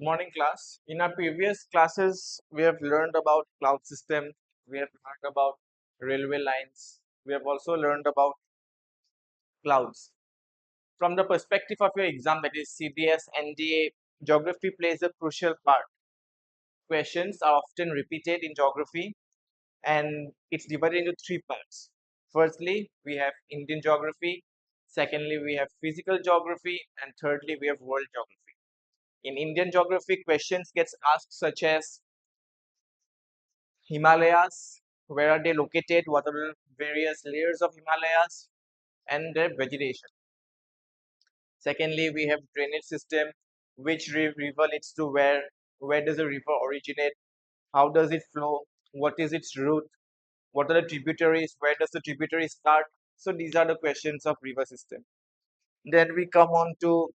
morning, class. In our previous classes, we have learned about cloud system, we have learned about railway lines, we have also learned about clouds. From the perspective of your exam, that is CBS, NDA, geography plays a crucial part. Questions are often repeated in geography and it's divided into three parts. Firstly, we have Indian geography. Secondly, we have physical geography. And thirdly, we have world geography. In Indian geography, questions gets asked such as Himalayas, where are they located, what are the various layers of Himalayas, and their vegetation. Secondly, we have drainage system, which river leads to where does the river originate, how does it flow, what is its route, what are the tributaries, where does the tributary start. So these are the questions of river system. Then we come on to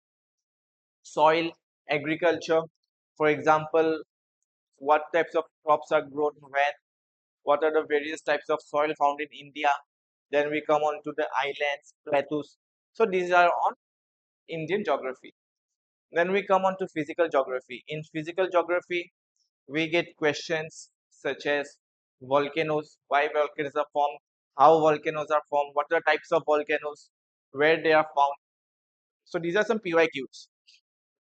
soil, agriculture. For example, what types of crops are grown when, what are the various types of soil found in India. Then we come on to the islands, plateaus. So these are on Indian geography. Then we come on to physical geography. In physical geography, we get questions such as volcanoes, why volcanoes are formed, how volcanoes are formed, what are the types of volcanoes, where they are found. So these are some PYQs.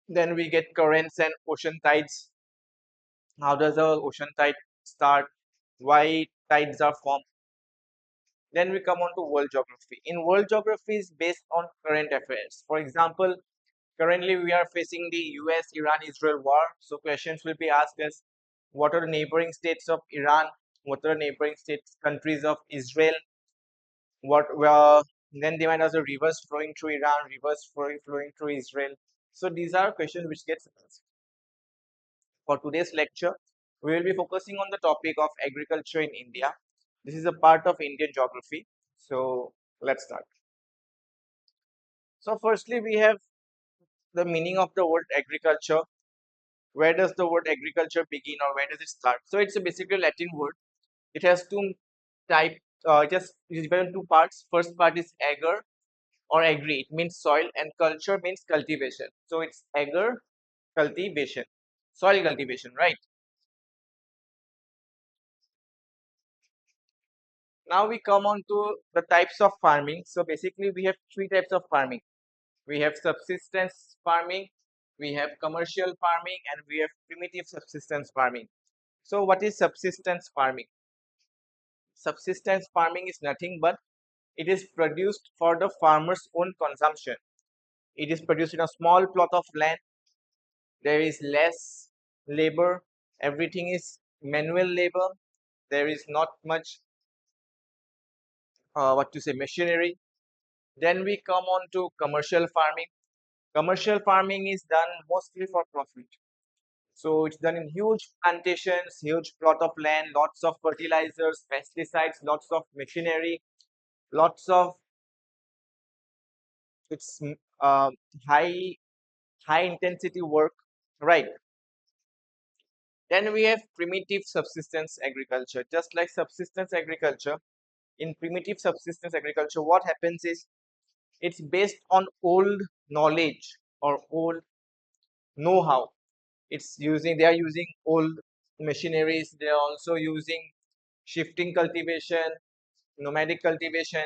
Then we get currents and ocean tides. How does the ocean tide start? Why tides are formed? Then we come on to world geography. In world geography is based on current affairs. For example, currently we are facing the US Iran Israel war. So questions will be asked as what are the neighboring states of Iran? What are the neighboring states countries of Israel? What then they might ask the rivers flowing through Iran, rivers flowing through Israel. So these are questions which gets asked. For today's lecture, we will be focusing on the topic of agriculture in India. This is a part of Indian geography. So let's start. So firstly, we have the meaning of the word agriculture. Where does the word agriculture begin or where does it start? So it's a basically Latin word. It has two type. It is divided into two parts. First part is agar or agri. It means soil, and culture means cultivation. So it's agar cultivation, soil cultivation, right? Now we come on to the types of farming. So basically, we have three types of farming. We have subsistence farming, we have commercial farming, and we have primitive subsistence farming. So what is subsistence farming? Subsistence farming is nothing but it is produced for the farmer's own consumption. It is produced in a small plot of land. There is less labor. Everything is manual labor. There is not much, what to say, machinery. Then we come on to commercial farming. Commercial farming is done mostly for profit. So it's done in huge plantations, huge plot of land, lots of fertilizers, pesticides, lots of machinery, lots of it's uh, high high intensity work, right? Then we have primitive subsistence agriculture. Just like subsistence agriculture, in primitive subsistence agriculture, what happens is it's based on old knowledge or old know-how. They are using old machineries. They are also using shifting cultivation, nomadic cultivation.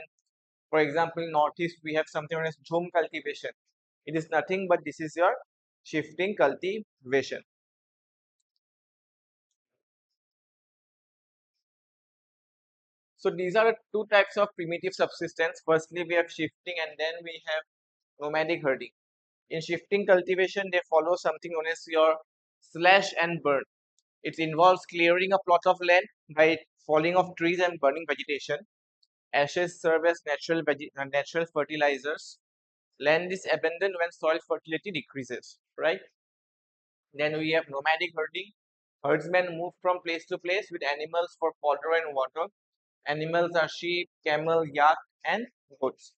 For example, in Northeast, we have something known as jhum cultivation. It is nothing but this is your shifting cultivation. So these are the two types of primitive subsistence. Firstly, we have shifting and then we have nomadic herding. In shifting cultivation, they follow something known as your slash and burn. It involves clearing a plot of land by falling of trees and burning vegetation. Ashes serve as natural fertilizers. Land is abandoned when soil fertility decreases, right? Then we have nomadic herding. Herdsmen move from place to place with animals for fodder and water. Animals are sheep, camel, yak, and goats.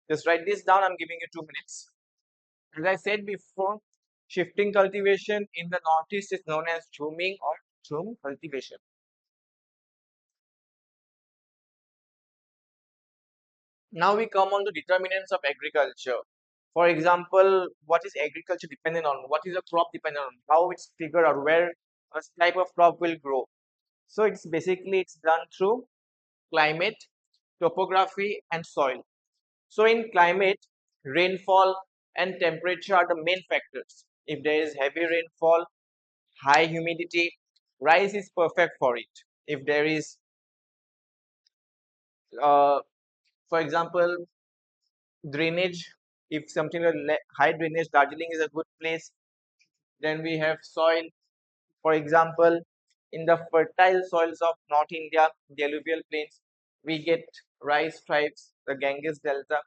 Just write this down. I'm giving you 2 minutes. As I said before, shifting cultivation in the northeast is known as jhuming or jhum cultivation. Now we come on to determinants of agriculture. For example, what is agriculture dependent on? What is a crop dependent on? How it's figured out where a type of crop will grow. So it's done through climate, topography, and soil. So in climate, rainfall and temperature are the main factors. If there is heavy rainfall, high humidity, rice is perfect for it. If there is, uh, for example, drainage, if something with high drainage, Darjeeling is a good place. Then we have soil. For example, in the fertile soils of North India, the alluvial plains, we get rice tribes, the Ganges Delta,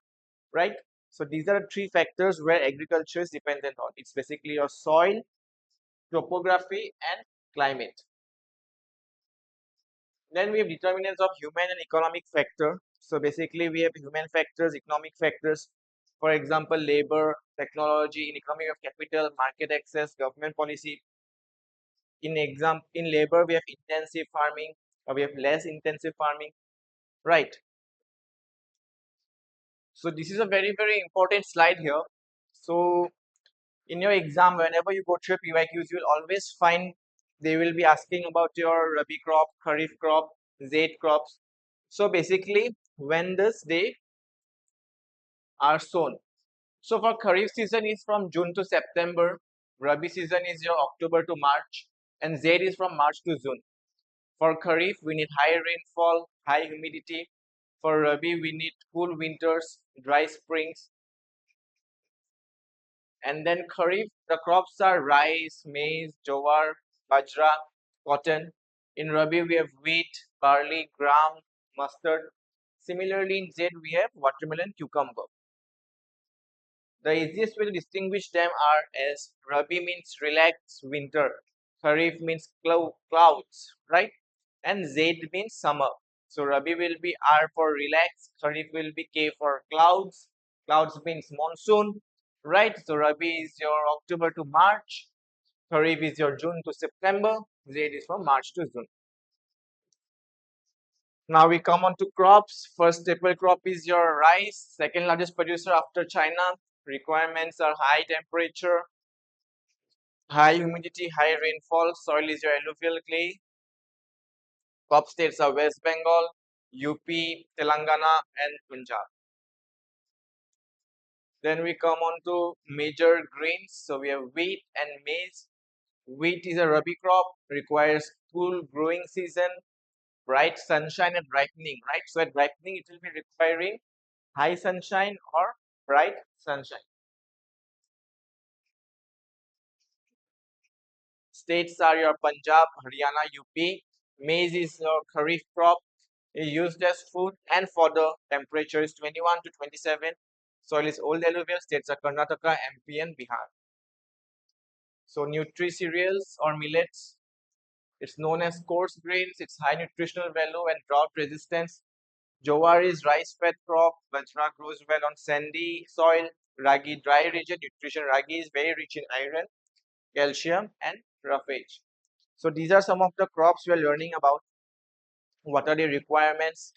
right? So these are the three factors where agriculture is dependent on. It's basically your soil, topography, and climate. Then we have determinants of human and economic factor. So basically, we have human factors, economic factors. For example, labor, technology, in economy of capital, market access, government policy. In labor, we have intensive farming, or we have less intensive farming, right? So this is a very important slide here. So in your exam, whenever you go to your PYQs, you'll always find they will be asking about your Rabi crop, Kharif crop, Zaid crops. So basically, when this they are sown. So for Kharif season is from June to September, Rabi season is your October to March, and Zaid is from March to June. For Kharif, we need high rainfall, high humidity. For Rabi, we need cool winters, dry springs. And then Kharif, the crops are rice, maize, jowar, bajra, cotton. In Rabi, we have wheat, barley, gram, mustard. Similarly, in Zaid, we have watermelon, cucumber. The easiest way to distinguish them are as Rabi means relaxed winter, Kharif means clouds, right? And Zaid means summer. So Rabi will be R for relaxed, Kharif will be K for clouds. Clouds means monsoon, right? So Rabi is your October to March, Kharif is your June to September, Zaid is from March to June. Now we come on to crops. First staple crop is your rice, second largest producer after China. Requirements are high temperature, high humidity, high rainfall. Soil is your alluvial clay. Crop states are West Bengal, UP, Telangana, and Punjab. Then we come on to major grains. So we have wheat and maize. Wheat is a rabi crop, requires cool growing season, bright sunshine and ripening, right? So at ripening, it will be requiring high sunshine or bright sunshine. States are your Punjab, Haryana, UP. Maize is your kharif crop, used as food and fodder. Temperature is 21 to 27. Soil is old alluvial. States are Karnataka, MP, and Bihar. So nutri cereals or millets. It's known as coarse grains. It's high nutritional value and drought resistance. Jowar is rice fed crop. Bajra grows well on sandy soil. Ragi dry region. Nutrition ragi is very rich in iron, calcium, and roughage. So these are some of the crops we are learning about. What are the requirements?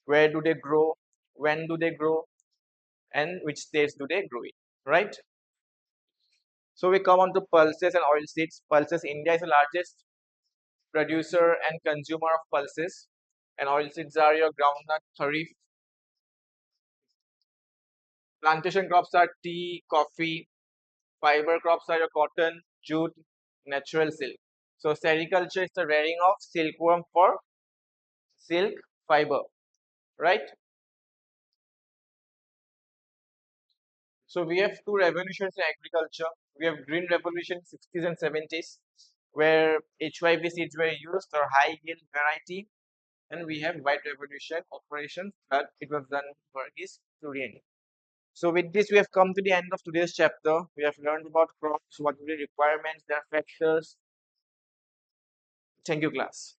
Where do they grow? When do they grow? And which states do they grow in? Right? So we come on to pulses and oilseeds. Pulses, India is the largest producer and consumer of pulses. And oilseeds are your groundnut, kharif. Plantation crops are tea, coffee. Fiber crops are your cotton, jute, natural silk. So sericulture is the rearing of silkworm for silk fiber, right? So we have two revolutions in agriculture. We have green revolution 60s and 70s, where HYV seeds were used or high yield variety, and we have white revolution operations that it was done for is Turian. So with this, we have come to the end of today's chapter. We have learned about crops, what are the requirements, their factors. Thank you, class.